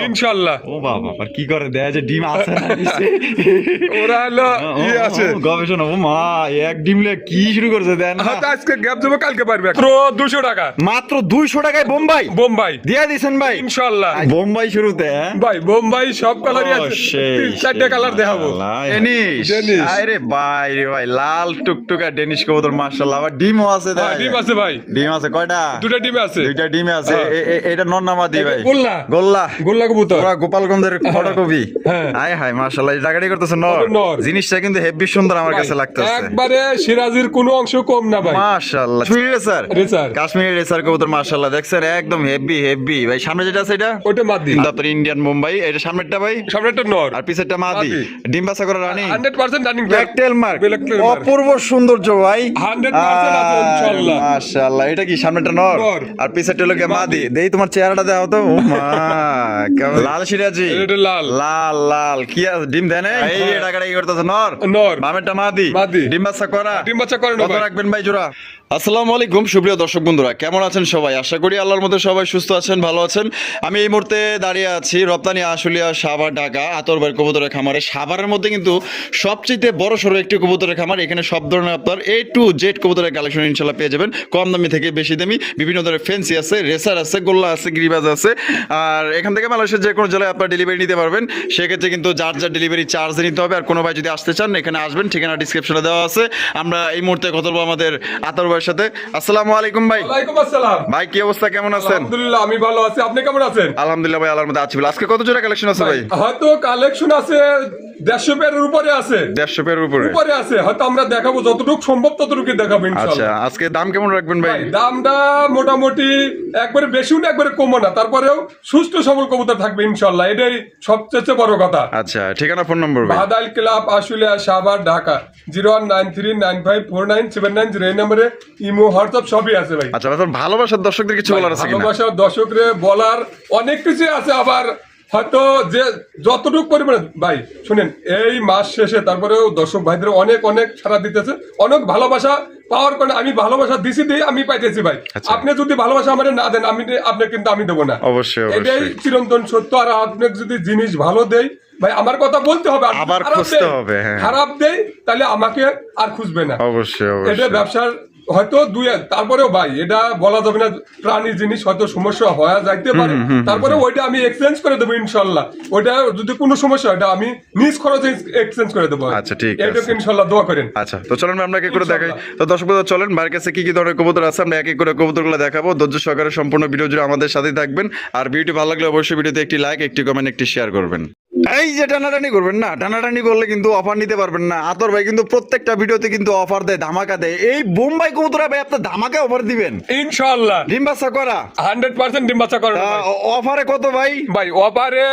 ইনশাআল্লাহ। ও বাবা, আর কি করে দেয়া যে ডিম আছে না নিচে? ওরা হলো ই আছে গবেষণা। ও মা, এক ডিম লে কি শুরু করছে দেন। হয়তো আজকে গ্যাপ দেবো, কালকে পারবে। মাত্র 200 টাকা, মাত্র 200 টাকায় বোম্বাই বোম্বাই দিয়া দিছেন ভাই ইনশাআল্লাহ। বোম্বাই শুরুতে ভাই বোম্বাই সব কালারই আছে, 3-4টা কালার দেখাবো। Danish, Danish. আরে ভাই রে ভাই, লাল টুকটুকা ডেনিশ কবুতর মাশাআল্লাহ। আবার ডিমও আছে। হ্যাঁ, ডিম আছে ভাই, ডিম আছে কয়টা? 2টা ডিম আছে। 2টা ডিমে আছে। হ্যাঁ। এটা নর না মাদি ভাই? গোল্লা গোল্লা, গোল্লা কবুতর, পুরা গোপালগঞ্জের ফটোকপি। হ্যাঁ। আয় হায় মাশাআল্লাহ, এই জায়গাটাই করতেছে নর। নর। জিনিসটা কিন্তু হেভি সুন্দর আমার কাছে লাগতেছে। একবারে সিরাজের কোনো অংশ কম না ভাই। মাশাআল্লাহ, Kashmiri racer, racer, Kashmiri racer কবুতর মাশাআল্লাহ। দেখছেন একদম হেভি হেভি ভাই। সামনে যেটা আছে এটা ওটা মাদি, তারপর ইন্ডিয়ান বোম্বাই। এটা সামনেরটা ভাই, সামনেটা নর আর পিছেরটা মাদি। ডিম বাচ্চা করে রানী 100% running black tail mark, black tail mark. অপূর্ব সৌন্দর্য ভাই, 100% আছে ইনশাআল্লাহ। মাশাআল্লাহ। এটা কি সামনেটা নর নর। আর পিছেরটা হলো গিয়ে মাদি। দেই তোমার চেহারাটা দাও তো। ও মা, কেমন লাল সিরাজি, এটা লাল লাল লাল কি আছে? ডিম দেয় না এই টাকাটা কি করতেছে? নর, নর, বামেরটা মাদি। মাদি। ডিম বাচ্চা করা, ডিম বাচ্চা করে না কত ভাই। রাখবেন ভাই জোড়া? আসসালামু আলাইকুম সুপ্রিয় দর্শক বন্ধুরা, কেমন আছেন সবাই? আশা করি আল্লাহর মধ্যে সবাই সুস্থ আছেন, ভালো আছেন। আমি এই মুহূর্তে দাঁড়িয়ে আছি রপ্তানি আশুলিয়া সাভার ঢাকা আতরবাইয়ের কবুতরের খামারে। সাভারের মধ্যে কিন্তু সবচেয়ে বড় সড়ো একটি কবুতরের খামার। এখানে সব ধরনের আপনার A to Z কবুতরের কালেকশন ইনশাল্লাহ পেয়ে যাবেন, কম দামি থেকে বেশি দামি। বিভিন্ন ধরনের ফেন্সি আছে, রেসার আছে, গোল্লা আছে, গিরিবাজ আছে। আর এখান থেকে বাংলাদেশের যে কোনো জেলায় আপনার ডেলিভারি নিতে পারবেন। সেক্ষেত্রে কিন্তু যার যার ডেলিভারি চার্জ নিতে হবে। আর কোনো ভাই যদি আসতে চান এখানে আসবেন, ঠিকানা ডিসক্রিপশনে দেওয়া আছে। আমরা এই মুহূর্তে কথা বলবো আমাদের আতরবাইয়ের সাথে। আসসালামু আলাইকুম ভাই। ওয়ালাইকুম আসসালাম ভাই কি অবস্থা, কেমন আছেন? আলহামদুলিল্লাহ আমি ভালো আছি, আপনি কেমন আছেন? আলহামদুলিল্লাহ ভাই, আল্লাহর মধ্যে আছি। আজকে কত জোড়া কালেকশন আছে ভাই? হয়তো কালেকশন আছে 150 পেয়ারের উপরে আছে, 150 পেয়ারের উপরে উপরে আছে। হয়তো আমরা দেখাবো যতটুকু সম্ভব ততটুকু দেখাবো আচ্ছা, ইনশাআল্লাহ। আজকে দাম কেমন রাখবেন ভাই? দামটা মোটামুটি একবারে বেশিও না একবারে কমও না, তারপরেও সুস্থ সবল কবুতর থাকবে ইনশাআল্লাহ, এটাই সবচেয়ে বড় কথা। আচ্ছা, ঠিকানা ফোন নম্বর ভাই? বাদাল ক্লাব আশুলিয়া সাভার ঢাকা 0193954979 এই নম্বরে ইমো হোয়াটসঅ্যাপ সবই আছে ভাই। আচ্ছা, ভালোবাসার দর্শকদের কিছু বলার আছে কিনা? ভালোবাসার দর্শকরে বলার অনেক কিছু আছে, আবার হয়তো যে যতটুকু পরিমাণে ভাই শুনেন, এই মাস শেষে তারপরেও দর্শক ভাইদের অনেক অনেক সাড়া দিতেছে, অনেক ভালোবাসা পাওয়ার কারণে আমি ভালোবাসা দিছি দিয়ে আমি পাইতেছি ভাই। আপনি যদি ভালোবাসা আমাদের না দেন, আপনি কিন্তু আমি দেবো না, অবশ্যই এটাই অবশ্যই। চিরন্তন সত্য। আর আপনি যদি জিনিস ভালো দেই ভাই, আমার কথা বলতে হবে, আর আবার খারাপ খুঁজতে দেই, হবে, হ্যাঁ। খারাপ দেই তাহলে আমাকে আর খুঁজবে না। অবশ্যই এটা অবশ্যই। ব্যবসার হয়তো তারপরেও ভাই এটা বলা যাবে না, প্রাণী জিনিস হয়তো সমস্যা হয়ে যাইতে পারে, তারপরে ওইটা আমি এক্সচেঞ্জ করে দেবো ইনশাল্লাহ। ওইটা যদি কোনো সমস্যা হয়, এটা আমি নিজ খরচে এক্সচেঞ্জ করে দেবো। আচ্ছা, ঠিক আছে। এটাকে ইনশাল্লাহ দোয়া করেন। আচ্ছা, তো চলেন আমরা এক এক করে দেখাই। তো দর্শক বন্ধুরা চলেন, ভাইয়ের কাছে কি কি ধরনের কবুতর আছে আমরা এক এক করে কবুতরগুলো দেখাবো। ধৈর্য সহকারে সম্পূর্ণ ভিডিও জুড়ে আমাদের সাথেই থাকবেন। আর ভিডিওটি ভালো লাগলে অবশ্যই ভিডিওতে একটি লাইক, একটি কমেন্ট, একটি শেয়ার করবেন। এই যে টানাটানি করবেন না, টানাটানি করলে কিন্তু অফার নিতে পারবেন না। আতর ভাই কিন্তু প্রত্যেকটা ভিডিওতে কিন্তু অফার দেয়, ধামাকা দেয়। এই বোম্বাই কবুতরা ভাই আপনার ধামাকা অফার দিবেন ইনশাআল্লাহ। ডিম বাচ্চা করা 100% ডিম বাচ্চা করেন ভাই। অফারে কত ভাই? ভাই অফারে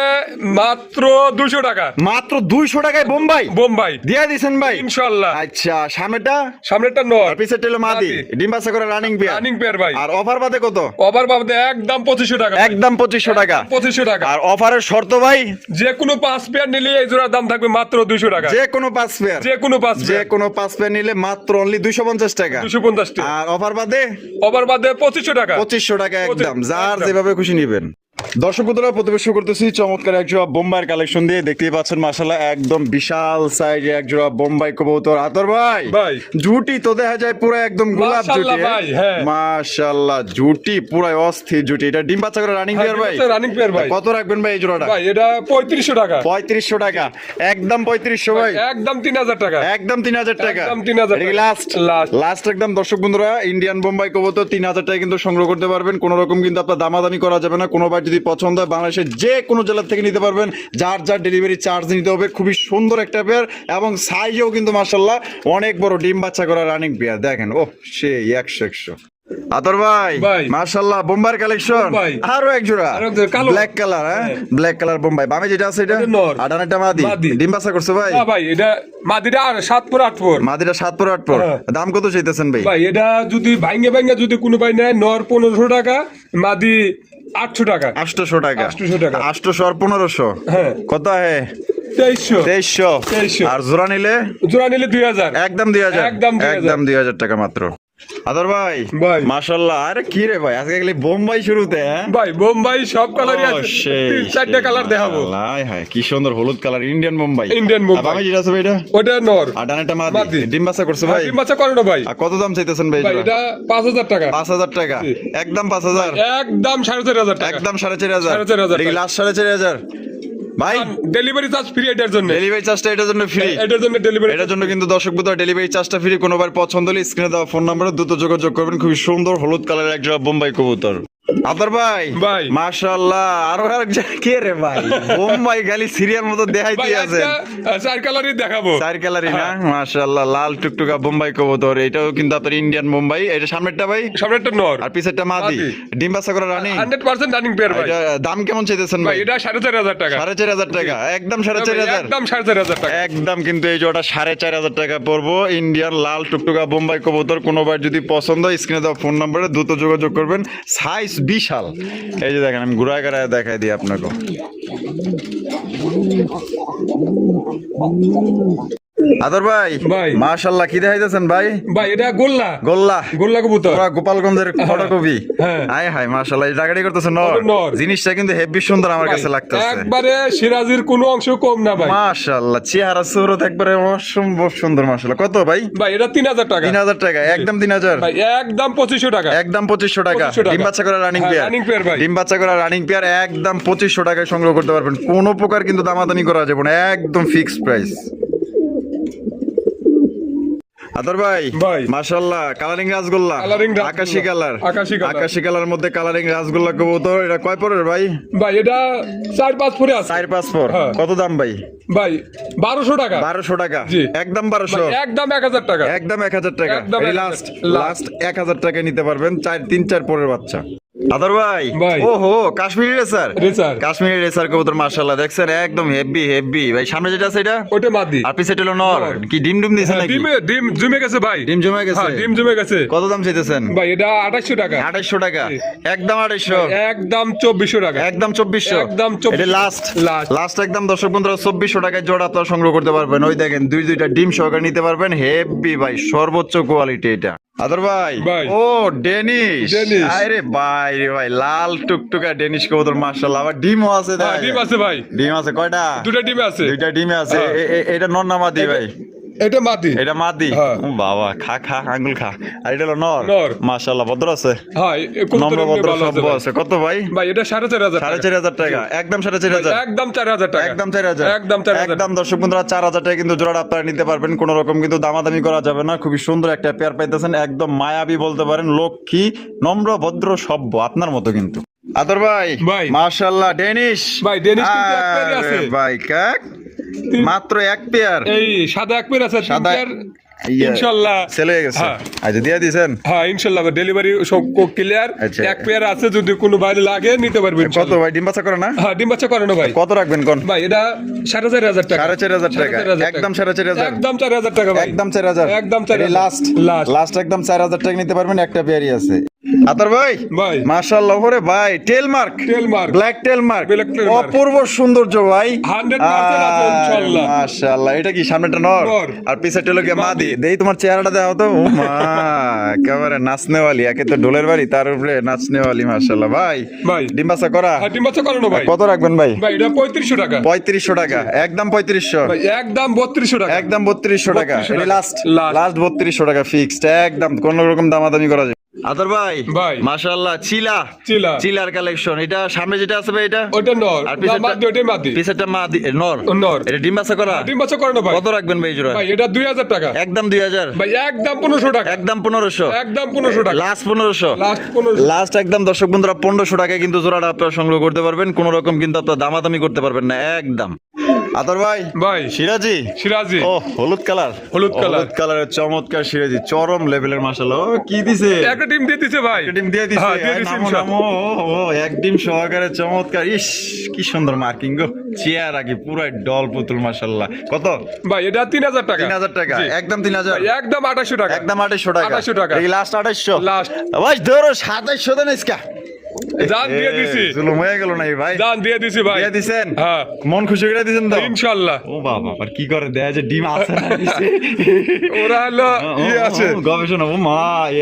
মাত্র 200 টাকা, মাত্র 200 টাকায় বোম্বাই বোম্বাই দিয়া দিছেন ভাই ইনশাআল্লাহ। আচ্ছা, সামনেটা সামনেটা নর, আর পিছেরটা হলো মাদি। ডিম বাচ্চা করে রানিং পেয়ার, রানিং পেয়ার ভাই। আর অফার বাদে কত? অফার বাবদ একদম 2500 টাকা, একদম 2500 টাকা। 2500 টাকা। আর অফারের শর্ত ভাই, যে কোনো 5 পেয়ার নিলে এই জোড়ার দাম থাকবে মাত্র 200 টাকা। যে কোনো 5 পেয়ার, যে কোনো 5 যে পেয়ার কোনো 5 পেয়ার নিলে মাত্র অনলি 250 টাকা। 250 টাকা। আর অফার বাদে অফার বাদে 2500 টাকা, 2500 টাকা একদম, যার একদম। যেভাবে খুশি নিবেন। দর্শক বন্ধুরা, প্রতিবেশ করতেছি চমৎকার এক জোড়া বোম্বাইয়ের কালেকশন দিয়ে। দেখতেই পাচ্ছেন মাশাআল্লাহ একদম বিশাল সাইজে এক জোড়া বোম্বাই কবুতর। আতর ভাই ভাই জুটি তো দেখা যায় পুরো একদম গোলাপ মাশাআল্লাহ জুটি। ভাই, হ্যাঁ। মাশাআল্লাহ জুটি পুরো অস্থির জুটি। এটা ডিম বাচ্চা করে রানিং পেয়ার ভাই, রানিং পেয়ার ভাই। কত রাখবেন ভাই এই জোড়াটা? ভাই এটা 3500 টাকা, 3500 টাকা, একদম 3500 ভাই, একদম 3000 টাকা, একদম 3000 টাকা, একদম 3000 টাকা। লাস্ট লাস্ট লাস্ট একদম। দর্শক বন্ধুরা, ইন্ডিয়ান বোম্বাই কবুতর 3000 টাকা কিন্তু সংগ্রহ করতে পারবেন। কোনো রকম কিন্তু আপনার দামাদামি করা যাবে না। কোনো ভাই যদি পছন্দ হয় বাংলাদেশের যে কোনো জেলা থেকে নিতে পারবেন, যার যার ডেলিভারি চার্জ নিতে হবে। খুবই সুন্দর একটা পেয়ার এবং সাইজেও কিন্তু মাশাআল্লাহ অনেক বড়, ডিম বাচ্চা করা রানিং পেয়ার। দেখেন ও সে 100 আতর ভাই মাশাআল্লাহ বোম্বাইয়ের কালেকশন। আরো এক জোড়া ব্ল্যাক কালার, হ্যাঁ ব্ল্যাক কালার বোম্বাই। বামে যেটা আছে এটা আডানাটা মাদি, ডিম বাচ্চা করছে ভাই। না ভাই এটা মাদিটা আর 7 পর 8 পর, মাদিটা 7 পর 8 পর। দাম কত চাইতেছেন ভাই? ভাই এটা যদি ভাঙে যদি কোনো ভাই নেয়, নর 1500 টাকা, মাদি 800 টাকা, 800 টাকা, 800 টাকা, 800 আর 1500, হ্যাঁ কত হয়? 2300। আর জোড়া নিলে 2000, একদম 2000, একদম 2000 একদম 2000 টাকা মাত্র। আদর ভাই ভাই। মাশাআল্লাহ, আরে কি রে ভাই, আজকে গেলে বোম্বাই শুরুতে হ্যাঁ? ভাই বোম্বাই সব কালারই ও, আছে, সেই, 3-4টা কালার দেখাবো। মাশাআল্লাহ, আয় হায় কি সুন্দর হলুদ colour, Indian Bombay. Indian Bombay. আমি যেটা আছে ভাই এটা, ওটা নর, আর ডানেরটা মাদি। মাদি। ডিম বাচ্চা করছে ভাই? ডিম বাচ্চা করে না ভাই। আর কত দাম চাইতেছেন ভাই? ভাই এটা 5,000 টাকা। 5,000 টাকা, জি। একদম 5,000, একদম 4,500 টাকা। একদম 4,500। 4,500 দেখি লাস্ট 4,500 ভাই। ডেলিভারি চার্জ ফ্রি এটার জন্য। ডেলিভারি চার্জটা এটার জন্য ফ্রি। এটার জন্য ডেলিভারি এটার জন্য কিন্তু দর্শক বন্ধুরা ডেলিভারি চার্জটা ফ্রি। কোনোবার পছন্দ হলে স্ক্রিনে দেওয়া ফোন নাম্বারে দ্রুত যোগাযোগ করবেন। খুবই সুন্দর হলুদ কালারের এক জোড়া বোম্বাই কবুতর। আদর ভাই ভাই। মাশাআল্লাহ, আরো আরেকজন কে রে ভাই, বোম্বাই গালি সিরিয়াল মতো দেখাইতে আছে। 4 কালারই দেখাবো। 4 কালারই না? মাশাআল্লাহ, লাল টুকটুকা বোম্বাই কবুতর। এটাও কিন্তু আপনার ইন্ডিয়ান বোম্বাই। এটা সামনেরটা ভাই, সামনে একটা নর, আর পিছেরটা মাদি। মাদি। ডিম বাচ্চা করা রানী। 100% রানিং পেয়ার ভাই। এটা দাম কেমন চাইতেছেন ভাই ভাই? এটা 4,500 টাকা। 4,500 টাকা, একদম 4,500। একদম 4,500 টাকা। একদম কিন্তু এই জোড়াটা 4,500 টাকা পড়বো। ইন্ডিয়ান লাল টুকটুকা বোম্বাই কবুতর। কোনোবার যদি পছন্দ হয় স্ক্রিনে দেওয়া ফোন নম্বরে দ্রুত যোগাযোগ করবেন। সাইজ বিশাল। এই যে দেখেন, আমি ঘুরায় ঘুরায় দেখাই দিই আপনাকে। আদর ভাই ভাই। মাশাআল্লাহ, কি দেখাইতেছেন ভাই? ভাই এটা গোল্লা, গোল্লা, গোল্লা কবুতর। পুরা গোপালগঞ্জের ফটোকপি। হ্যাঁ। আয় হায় মাশাআল্লাহ, এই জায়গাটাই করতেছে নর। ওটা নর। জিনিসটা কিন্তু হেভি সুন্দর আমার কাছে লাগতেছে। একবারে সিরাজির কোনো অংশ কম না ভাই। মাশাআল্লাহ, চেহারা সুরত একবারে অসম্ভব সুন্দর মাশাআল্লাহ। কত ভাই? ভাই এটা 3,000 টাকা। 3,000 টাকা, একদম 3,000। ভাই একদম 2,500 টাকা। একদম 2,500 টাকা। 2,500 টাকা। ডিম বাচ্চা করা রানিং হ্যাঁ, পেয়ার। running pair ভাই। ডিম বাচ্চা করা রানিং পেয়ার একদম 2,500 টাকায় সংগ্রহ করতে পারবেন। কোনো প্রকার কিন্তু দামাদামি করা যাবে না, একদম ফিক্সড প্রাইস। আদর ভাই ভাই। মাশাআল্লাহ, কালারিং রাসগোল্লা, কালারিং রাসগোল্লা। আকাশী কালার। আকাশী কালার। আকাশী কালার মধ্যে কালারিং রাসগোল্লা কবুতর। এটা কয় পরের ভাই? ভাই এটা 4-5 ফুটে আছে। 4-5 পর। হ্যাঁ। কত দাম ভাই? ভাই 1,200 টাকা। 1,200 টাকা, জি। একদম 1,200। ভাই একদম 1,000 টাকা। একদম 1,000 টাকা। একদম এই 1,000 লাস্ট লাস্ট। 1,000 টাকা নিতে পারবেন। 3-4 পরের বাচ্চা। আদর ভাই ভাই। ওহো, Kashmiri racer. Racer. Kashmiri racer কবুতর মাশাআল্লাহ, দেখছেন একদম হেভি হেভি ভাই। সামনে যেটা আছে এটা, ওটা মাদি। আর পিছে হলো নর। নর। কি ডিম ডিম দিছে নাকি? ডিম জমে গেছে ভাই। ডিম জমে গেছে? হ্যাঁ, ডিম জমে গেছে। কত দাম চাইতেছেন? ভাই এটা 2,800 টাকা। 2,800 টাকা, জি। একদম 2,800। একদম 2,400 টাকা। একদম 2,400। একদম 2,400 এটা লাস্ট লাস্ট। লাস্ট একদম দর্শক বন্ধুরা 2,400 টাকায় জোড়া তো সংগ্রহ করতে পারবেন। ওই দেখেন দুইটা ডিম সহকারে নিতে পারবেন। হেভি ভাই, সর্বোচ্চ কোয়ালিটি এটা। আদর ভাই ভাই। ও ডেনিশ। ডেনিশ। আরে ভাই রে ভাই, লাল টুকটুকা ডেনিশ কবুতর মাশাআল্লাহ। আবার ডিমও আছে। হ্যাঁ, দেখ। ডিম আছে ভাই। ডিম আছে কয়টা? 2টা ডিম আছে। দুইটা ডিমে আছে। হ্যাঁ। এটা নর না মাদি ভাই? এটা মাদি। এটা মাদি। হ্যাঁ। ও বাবা, খা খা আঙ্গুল খা। আর এটা হলো নর। নর। মাশাআল্লাহ, ভদ্র আছে। হ্যাঁ, নম্র ভদ্র ভালো আছে সভ্য ভাই। আছে। কত ভাই? ভাই এটা 4,500 টাকা। 4,500 টাকা, একদম 4,500। একদম 4,000 টাকা। একদম 4,000। একদম 4,000 একদম দর্শক বন্ধুরা 4,000 টাকা কিন্তু জোড়াটা আপনারা নিতে পারবেন। কোনো রকম কিন্তু দামাদামি করা যাবে না। খুবই সুন্দর একটা পেয়ার পাইতেছেন। একদম মায়াবী বলতে পারেন, লক্ষ্মী, নম্র ভদ্র সভ্য, আপনার মতো কিন্তু। আদর ভাই ভাই। মাশাআল্লাহ, ডেনিশ। ভাই, ডেনিশ কিন্তু এক পেয়ারই আছে। আরে ভাই কাক, মাত্র এক পেয়ার। এই সাদা এক পেয়ার আছে। সাদা তিন পেয়ার ইনশাআল্লাহ সেল হয়ে গেছে। হ্যাঁ। আচ্ছা, দিয়ে দিছেন? হ্যাঁ ইনশাআল্লাহ ডেলিভারি সব ক্লিয়ার। আচ্ছা। এক পেয়ার আছে, যদি কোনো ভাই লাগে নিতে পারবেন। কত ভাই? ডিম বাচ্চা করে না? হ্যাঁ ডিম বাচ্চা করে না ভাই। কত রাখবেন কোন? ভাই এটা 4,500 টাকা। 4,500 টাকা, 4,500 একদম 4,500। একদম 4,000 টাকা ভাই। একদম 4,000। একদম 4,000 লাস্ট লাস্ট। লাস্ট একদম 4,000 টাকা নিতে পারবেন। একটা পেয়ারই আছে। আতর ভাই ভাই। মাশাআল্লাহ, ওরে ভাই টেল মার্ক, টেল mark, black tail mark, Black tail mark। অপূর্ব সৌন্দর্য ভাই। 100% আছে ইনশাআল্লাহ। মাশাআল্লাহ, এটা কি সামনেটা নর নর। আর পিছেরটা হলো কি মাদি? দেই তোমার চেহারাটা দাও তো। ও মা, একেবারে নাচনেওয়ালি। একে তো ঢোলের বাড়ি, তার উপরে নাচনেওয়ালি। মাশাআল্লাহ ভাই। ভাই। ডিম বাচ্চা করা? হ্যাঁ ডিম বাচ্চা করে না ভাই। কত রাখবেন ভাই? ভাই এটা 3,500 টাকা। 3,500 টাকা, একদম 3,500। ভাই একদম 3,200 টাকা। একদম 3,200 টাকা। 3200 এটা টাকা। Last Last। লাস্ট 3,200 টাকা ফিক্সড। একদম কোন রকম দামাদামি করা যায়। আদর ভাই ভাই। মাশাআল্লাহ, চিলা চিলা। Chiller collection. এটা সামনে যেটা আছে ভাই, এটা ওটা নর। আর না মাদি, ওটাই মাদি। পিছেরটা মাদি নর। নর। এটা ডিম বাচ্চা করা? ডিম বাচ্চা করে না ভাই। কত রাখবেন ভাই জোড়া? ভাই এটা 2,000 টাকা। একদম 2,000। ভাই একদম 1,500 টাকা। একদম 1,500। একদম 1,500 টাকা। লাস্ট 1,500। লাস্ট 1,500। লাস্ট একদম দর্শক বন্ধুরা 1,500 টাকায় কিন্তু জোড়াটা আপনারা সংগ্রহ করতে পারবেন। কোন রকম কিন্তু আপনারা দামাদামি করতে পারবেন না একদম। আদর ভাই ভাই সিরাজি সিরাজি। ও হলুদ কালার, হলুদ কালার। হলুদ কালারের চমৎকার সিরাজি, চরম লেভেলের মাশাআল্লাহ। ও কি দিছে? একটা ডিম দিয়ে দিছে ভাই। একটা ডিম দিয়ে দিছে। হ্যাঁ, দিয়ে আয় দিছে নামো, ইনশাআল্লাহ। নামো। ও এক ডিম সহকারে চমৎকার। ইস কি সুন্দর মার্কিং গো। চেয়ার আগে পুরাই ডল পুতুল মাশাআল্লাহ। কত? ভাই এটা 3,000 টাকা। 3,000 টাকা, জি। একদম 3,000। ভাই একদম 2,800 টাকা। একদম 2,800 টাকা। 2,800 টাকা। এই লাস্ট 2,800। লাস্ট। ভাই ধরো 2,700 দেন ইসকা। জান দিয়ে দিছি, জুলুম হয়ে গেল নাই ভাই, জান দিয়ে দিছি ভাই। দিয়ে দিছেন? হ্যাঁ মন খুশি করে দিছেন তো ইনশাআল্লাহ। ও বাবা, আর কি করে দেয়া যে ডিম আছে না নিচে? ওরা হলো ইয়ে আছে গবেষণা। ও মা,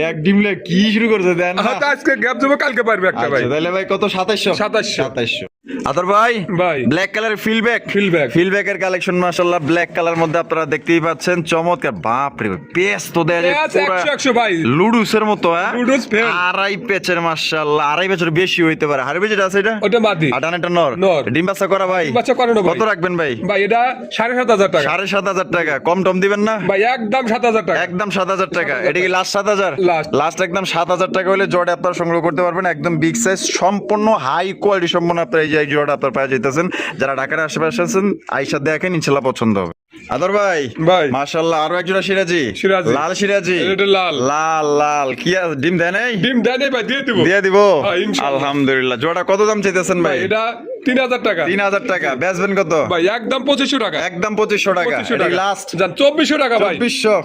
এক ডিম লে কি শুরু করছে দেন না? হয়তো আজকে গ্যাপ দেবো, কালকে পারবে একটা ভাই। আচ্ছা, তাহলে ভাই কত? 2700। 2700। আদর ভাই, ভাই ব্ল্যাক কালারের ফিলব্যাক, Fieldback। ফিলব্যাকের কালেকশন মাশাআল্লাহ, ব্ল্যাক কালার মধ্যে আপনারা দেখতেই পাচ্ছেন, চমৎকার। বাপ রে, পেস তো দেয়া যায় পেঁয়াজ 100 ভাই, লুডুসের মতো। হ্যাঁ, লুডুস ফেল। আড়াই পেচের মাশাআল্লাহ, আড়াই পেচের বেশি হইতে পারে। হাড়ি পেচের আছে এটা? ওটা মাদি। আটানেটা নর। নর। ডিম বাচ্চা করা ভাই? ডিম বাচ্চা করে না ভাই। কত রাখবেন ভাই? ভাই এটা 7,500 টাকা। 7,500 টাকা। কম টম দিবেন না ভাই একদম 7,000 টাকা। একদম 7,000 টাকা। এটা কি লাস্ট 7,000? Last। লাস্ট একদম 7,000 টাকা হলে জোড়া আপনারা সংগ্রহ করতে পারবেন। একদম বিগ সাইজ, সম্পূর্ণ হাই কোয়ালিটি সম্পন্ন আপনারা এই যে এই জোড়াটা আপনারা পেয়ে যাইতেছেন। যারা ঢাকার আশেপাশে আছেন আইসা দেখেন, ইনশাআল্লাহ পছন্দ হবে। আদর ভাই, ভাই মাশাআল্লাহ, আরো এক জোড়া সিরাজি। সিরাজি। লাল সিরাজি। এটা লাল। লাল লাল কি আছে? ডিম দেয় নাই? ডিম দেয় নাই ভাই, দিয়ে দিব। দিয়ে দিব হ্যাঁ, ইনশাআল্লাহ। আলহামদুলিল্লাহ। জোড়া কত দাম চাইতেছেন ভাই? ভাই এটা 3,000 টাকা। 3,000 টাকা। বেচবেন কত? ভাই একদম 2,500 টাকা। একদম 2,500 টাকা। 2,500 এটা টাকা লাস্ট জান 2,400 টাকা ভাই।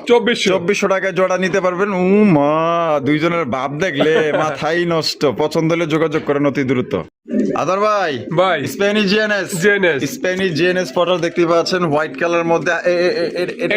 2400 টাকায় জোড়া নিতে পারবেন। ও মা, দুইজনের ভাব দেখলে মাথাই নষ্ট। পছন্দ হলে যোগাযোগ করেন অতি দ্রুত। আদর ভাই, ভাই Spanish GNS. GNS. Spanish GNS পটল দেখতে পাচ্ছেন, হোয়াইট কালার মধ্যে।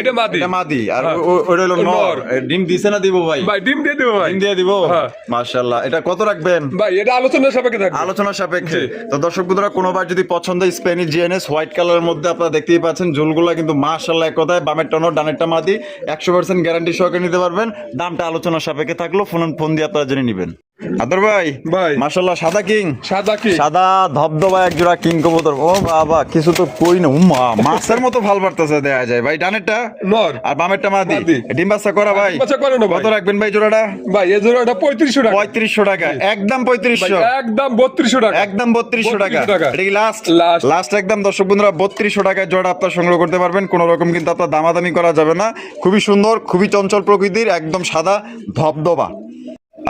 এটা মাদি। এটা মাদি, আর হ্যাঁ। ওটা হলো নর। নর। ডিম দিছে না দিব ভাই? ভাই ডিম দিয়ে দিব ভাই। ডিম দিয়ে দিব। হ্যাঁ। মাশাআল্লাহ। এটা কত রাখবেন? ভাই এটা আলোচনার সাপেক্ষে থাকবে। আলোচনা সাপেক্ষে। জি। তো দর্শক বন্ধুরা, কোনোবার যদি পছন্দ স্প্যানিশ জিএনএস হোয়াইট কালারের মধ্যে, আপনারা দেখতেই পাচ্ছেন ঝুলগুলা কিন্তু মাশাআল্লাহ এক কথায়, বামের টনর ডানেরটা মাদি, 100% গ্যারান্টি সহকারে নিতে পারবেন। দামটা আলোচনা সাপেক্ষে থাকলো, ফোন দিয়ে আপনারা জেনে নেবেন। আদর ভাই, ভাই মাশাআল্লাহ, সাদা কিং। সাদা কি? সাদা ধবধবা এক জোড়া কিং কবুতর। ও বাবা, কিছু তো কই না। উম্মা, মাছের মতো ভাল পারতেছে দেয়া যায় ভাই। ডানেরটা নর আর বামেরটা মাদি। মাদি। ডিম বাচ্চা করা ভাই? ডিম বাচ্চা করে না ভাই। কত রাখবেন ভাই জোড়াটা? ভাই এই জোড়াটা 3,500 টাকা। 3500 টাকা। একদম ভাই 3500। একদম 3,200 টাকা। একদম 3200 টাকা। 3200 টাকা। এটা কি লাস্ট? Last। লাস্ট একদম দর্শক বন্ধুরা, 3200 টাকায় জোড়া আপনারা সংগ্রহ করতে পারবেন। কোনো রকম কিন্তু আপনার দামাদামি করা যাবে না। খুবই সুন্দর, খুবই চঞ্চল প্রকৃতির, একদম সাদা ধবধবা।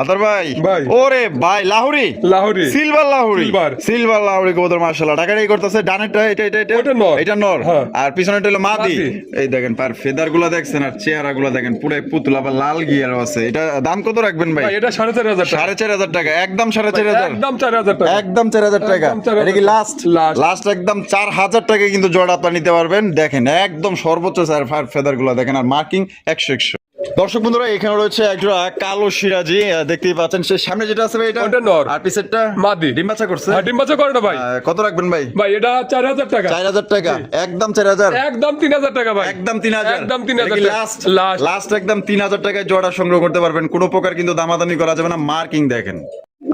আদর ভাই, ভাই। ওরে ভাই, লাহুরি, লাহোরি। Silver লাহুরি, Silver। সিলভার লাহুরি কবুতর মাশাআল্লাহ। টাকাটাই করতেছে। ডানেরটা এটা ওটা নর। এটা নর। হ্যাঁ। আর পিছনেরটা হলো মাদি। মাদি। এই দেখেন পার ফেদার গুলা দেখছেন, আর চেহারা গুলা দেখেন, পুরো পুতুল, আবার লাল গিয়ারও আছে। এটা দাম কত রাখবেন ভাই? ভাই এটা 4,500 টাকা। 4,500 টাকা। একদম 4,500। একদম 4,000 টাকা। একদম 4,000 টাকা। একদম 4,000 এটা কি লাস্ট? Last। লাস্ট একদম 4,000 টাকা কিন্তু জোড়া আপনারা নিতে পারবেন। দেখেন একদম সর্বোচ্চ স্যার ফেদার গুলা দেখেন, আর মার্কিং 100। দর্শক বন্ধুরা, এখানে রয়েছে একজোড়া কালো সিরাজি, দেখতেই পাচ্ছেন। সে সামনে যেটা আছে ভাই, এটা ওটা নর। আর পিছেরটা মাদি। ডিম বাচ্চা করছে। হ্যাঁ, ডিম বাচ্চা করে না ভাই। কত রাখবেন ভাই? ভাই এটা 4,000 টাকা। 4,000 টাকা। একদম 4,000। একদম 3,000 টাকা ভাই। একদম 3,000। একদম 3,000 লাস্ট লাস্ট। লাস্ট একদম 3,000 টাকায় জোড়া সংগ্রহ করতে পারবেন। কোনো প্রকার কিন্তু দামাদামি করা যাবে না। মার্কিং দেখেন।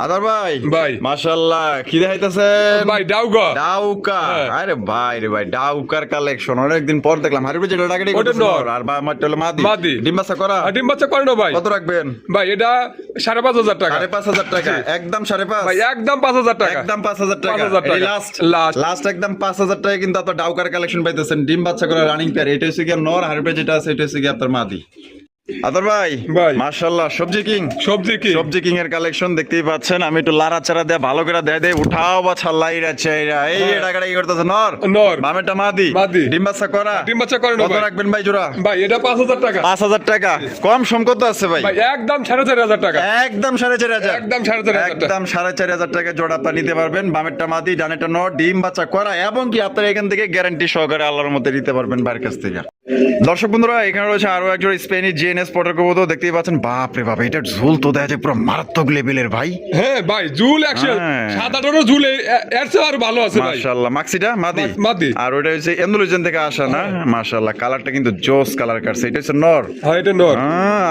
আদার ভাই, ভাই। মাশাআল্লাহ, কি দেখাইতেছেন ভাই ডাউগা। ডাউকা? হ্যাঁ। আরে ভাই রে ভাই, ডাউকার কালেকশন অনেকদিন পর দেখলাম। হারিবে যেটা টাকাটি ওটা নর। আর বা আমার হলো মাদি। মাদি। ডিম বাচ্চা করা? আর ডিম বাচ্চা করে না ভাই। কত রাখবেন? ভাই এটা 5,500 টাকা। 5,500 টাকা। একদম 5,500। ভাই একদম 5,000 টাকা। একদম 5,000 টাকা। 5,000 টাকা। Last Last। লাস্ট একদম 5,000 টাকা কিন্তু আপনার ডাউকার কালেকশন পাইতেছেন। ডিম বাচ্চা করা রানিং পেয়ার। এটা হচ্ছে কি নর, হারিবে যেটা আছে এটা হচ্ছে কি আপনার মাদি। আদর ভাই, ভাই। মাশাআল্লাহ, সবজি কিং। সবজি কি? সবজি কিং এর কালেকশন দেখতেই পাচ্ছেন। আমি একটু লাড়াচাড়া দেয়া ভালো করে দেয় উঠাও বা ছাল্লাইরা চাইরা। এই টাকাটা কি করতেছে? নর। নর। বামেরটা মাদি। মাদি। ডিম বাচ্চা করা? ডিম বাচ্চা করে না কত ভাই। রাখবেন ভাই জোড়া? ভাই এটা 5,000 টাকা। 5,000 টাকা। কম সম কত আছে ভাই? ভাই একদম 4,500 টাকা। একদম 4,500। একদম 4,500 টাকা। একদম 4,500 টাকা জোড়া আপনারা নিতে পারবেন। বামেরটা মাদি, ডানেরটা নর, ডিম বাচ্চা করা, এবং কি আপনারা এখান থেকে গ্যারান্টি সহকারে আল্লাহর মধ্যে নিতে পারবেন বাইরের কাছ থেকে। দর্শক বন্ধুরা, এখানে রয়েছে আরো একজন স্পেনিশ জিএনএস পটার কবুতর দেখতেই পাচ্ছেন। বাপ রে বাপ, এটার ঝুল তো দেখা যায় পুরো মারাত্মক লেভেলের ভাই। হ্যাঁ ভাই ঝুল 100। হ্যাঁ। 7-8 ঝুল এর চেয়ে আরো ভালো আছে ভাই। মাশাআল্লাহ। মাক্সিটা মাদি। মাদি। আর ওটা হচ্ছে এন্ডোলজিয়ান থেকে আসা না? মাশাআল্লাহ, কালারটা কিন্তু জোস কালার কাটছে। এটা হচ্ছে নর। হ্যাঁ এটা নর।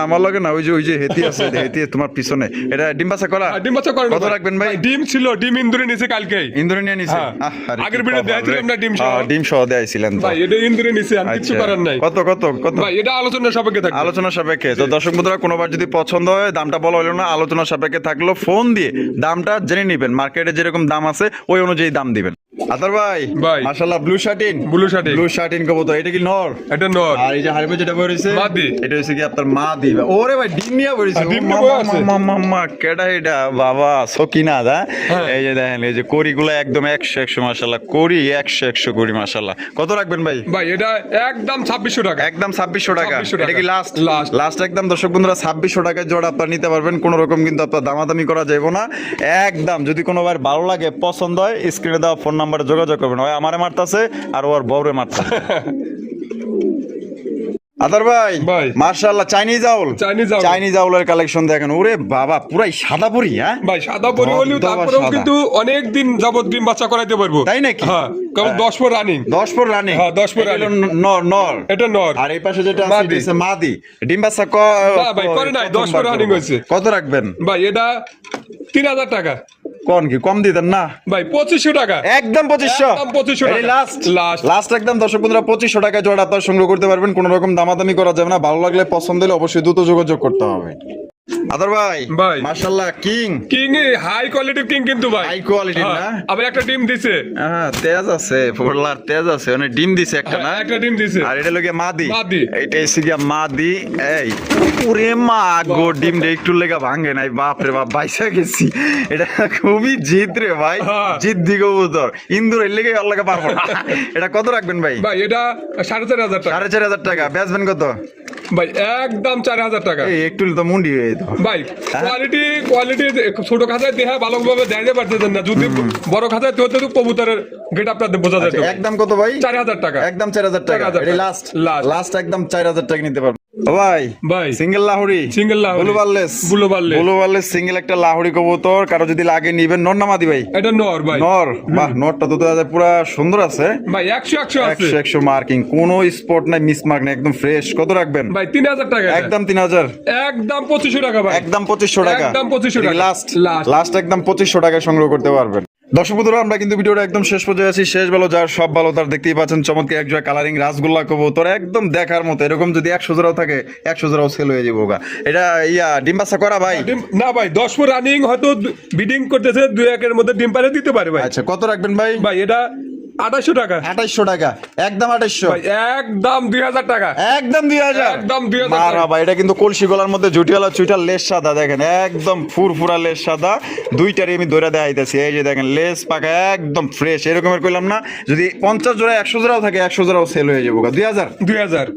আমার লাগে না, ওই যে হেতি আছে, হেতি তোমার পিছনে। এটা ডিম বাচ্চা করা? আর ডিম বাচ্চা করে না কত ভাই। রাখবেন ভাই? ডিম ছিল, ডিম ইন্দুরে নিচে কালকেই। ইন্দুরে নিয়ে নিছে? হ্যাঁ। আরে আগের কি ভিডিও কপাল দেখাইছিলাম রে। না ডিম সহ। ডিম সহ দেখাইছিলেন তো। ভাই এটা ইন্দুরে নিচে আর কিছু আচ্ছা। করার নাই। কত কত কত? ভাই এটা আলোচনার সাপেক্ষে থাকবে। আলোচনা সাপেক্ষে। তো দর্শক বন্ধুরা, কোনোবার যদি পছন্দ হয়, দামটা বলা হলো না, আলোচনা সাপেক্ষে থাকলো, ফোন দিয়ে দামটা জেনে নেবেন। মার্কেটে যেরকম দাম আছে ওই অনুযায়ী দাম দিবেন। আতর ভাই ভাই। মাশাআল্লাহ ব্লু শার্টিন ব্লু শার্টিন কবুতর এটা কি নর এটা নর। আর এই যে হারিবে যেটা বইছে মাদি। এটা হচ্ছে কি আপনার মাদি ওরে ভাই ডিম নিয়ে বইছে ডিম নিয়ে বই আছে। মাম্মা কেডা এটা বাবা সকিনা দা হ্যাঁ। এই যে দেখেন এই যে কড়িগুলো একদম 100 মাশাআল্লাহ কড়ি 100 কড়ি মাশাআল্লাহ কত রাখবেন ভাই ভাই এটা একদম 2600 টাকা। একদম 2600 টাকা 2600 এটা কি টাকা। Last Last। লাস্ট একদম দর্শক বন্ধুরা 2600 টাকায় জোড়া আপনারা নিতে পারবেন কোনো রকম কিন্তু আপনার দামাদামি করা যাবে না একদম যদি কোনো বার ভালো লাগে পছন্দ হয় স্ক্রিনে দেওয়া ফোন নাম্বারে যোগাযোগ করবেন হয় আমারে মারতাছে আর ওর বউরে মারতাছে আদার ভাই ভাই। মাশাআল্লাহ চাইনিজ আউল চাইনিজ আউলের কালেকশন দেখেন ওরে বাবা পুরাই সাদা পরি হ্যাঁ ভাই সাদা পরি হলেও ধবধবা তারপরেও সাদা। কিন্তু অনেক দিন যাবত ডিম বাচ্চা করাইতে পারবো। তাই নাকি? হ্যাঁ কারণ 10 পর রানিং। 10 পর রানিং হ্যাঁ, 10 পর running। নর নর এটা নর। আর এই পাশে যেটা আছে মাদি। এটা হচ্ছে মাদি ডিম বাচ্চা না ভাই, করে নাই, 10 পর running হয়েছে। কত রাখবেন ভাই এটা 3000 টাকা। কোন কি কম দিতেন না ভাই 2500 টাকা। একদম 2500 একদম 2500 টাকা। Last Last। লাস্ট একদম দর্শক বন্ধুরা 2500 টাকা জোড়া আপনারা সংগ্রহ করতে পারবেন কোনো রকম দামাদামি করা যাবে না ভালো লাগলে পছন্দ হলে অবশ্যই দ্রুত যোগাযোগ করতে হবে আদর ভাই ভাই। মাশাআল্লাহ কিং কিং হাই কোয়ালিটির কিং কিন্তু ভাই। হাই কোয়ালিটি না হ্যাঁ, আবার একটা ডিম দিছে। হ্যাঁ তেজ আছে ফোরলার তেজ আছে মানে ডিম দিছে একটা না হ্যাঁ, একটা ডিম দিছে। আর এটা লগে মাদি মাদি। এইটা এসে গিয়া মাদি এই ওরে মা গো ডিম রে একটু লেগা ভাঙে নাই বাপ রে বাপ বাইসা গেছি এটা খুবই জিদ রে ভাই হ্যাঁ। জিদ দি কবুতর ইন্দুর এর লেগে আর লাগা পারবো না এটা কত রাখবেন ভাই ভাই এটা 4500 টাকা। 4500 টাকা বেচবেন কত ভাই একদম 4000 টাকা। এই একটু তো মুন্ডি হয়ে যেত ভাই কোয়ালিটি ছোট খাঁচায় দেহা ভালোভাবে দেখাতে পারতেছেন না, যদি বড় খাঁচায় তো হতে তো কবুতরের গেট আপনাদের বোঝা যেত। একদম কত ভাই 4000 টাকা। একদম 4000 টাকা 4000 এটা টাকা। Last Last। লাস্ট একদম 4000 টাকা নিতে পারবেন ভাই ভাই সিঙ্গেল লাহুরি Single লাহুরি। Blue barless Blue barreless। Single একটা লাহুরি কবুতর কারো যদি লাগে নিবেন নর না মাদি ভাই এটা নর ভাই। নর বাহ নরটা তো পুরা সুন্দর আছে ভাই 100 আছে। 100 মার্কিং কোনো স্পট নাই মিস মার্ক নাই একদম ফ্রেশ কত রাখবেন ভাই 3000 টাকা। একদম 3000 একদম 2500 টাকা ভাই। একদম 2500 টাকা একদম 2500 টাকা। Last Last। লাস্ট একদম 2500 টাকা সংগ্রহ করতে পারবেন দর্শক বন্ধুরা আমরা কিন্তু ভিডিওটা একদম শেষ পর্যায়ে আছি শেষ ভালো যার সব ভালো তার দেখতেই পাচ্ছেন চমৎকার এক জোড়া কালারিং রাসগোল্লা কবুতর একদম দেখার মতো এরকম যদি 100 জোড়াও থাকে 100 জোড়াও সেল হয়ে যাবো গা এটা ডিম বাচ্চা করা ভাই না ভাই 10 পর রানিং হয়তো বিডিং করতেছে 2-1 এর মধ্যে ডিম পারে দিতে পারে ভাই। আচ্ছা কত রাখবেন ভাই ভাই এটা 2800 টাকা। 2800 টাকা একদম 2800 ভাই একদম 2000 টাকা। একদম 2000 একদম 2000 টাকা। মারা ভাই এটা কিন্তু কলসি গলার মধ্যে জুটিয়ালা চুইটা লেস সাদা দেখেন একদম ফুরফুরা লেস সাদা দুইটারই আমি ধরে দেখাইতেছি এই যে দেখেন লেস পাকা একদম ফ্রেশ এরকমের কইলাম না যদি 50 জোড়া 100 জোড়াও থাকে 100 জোড়াও সেল হয়ে যাবো 2000 2000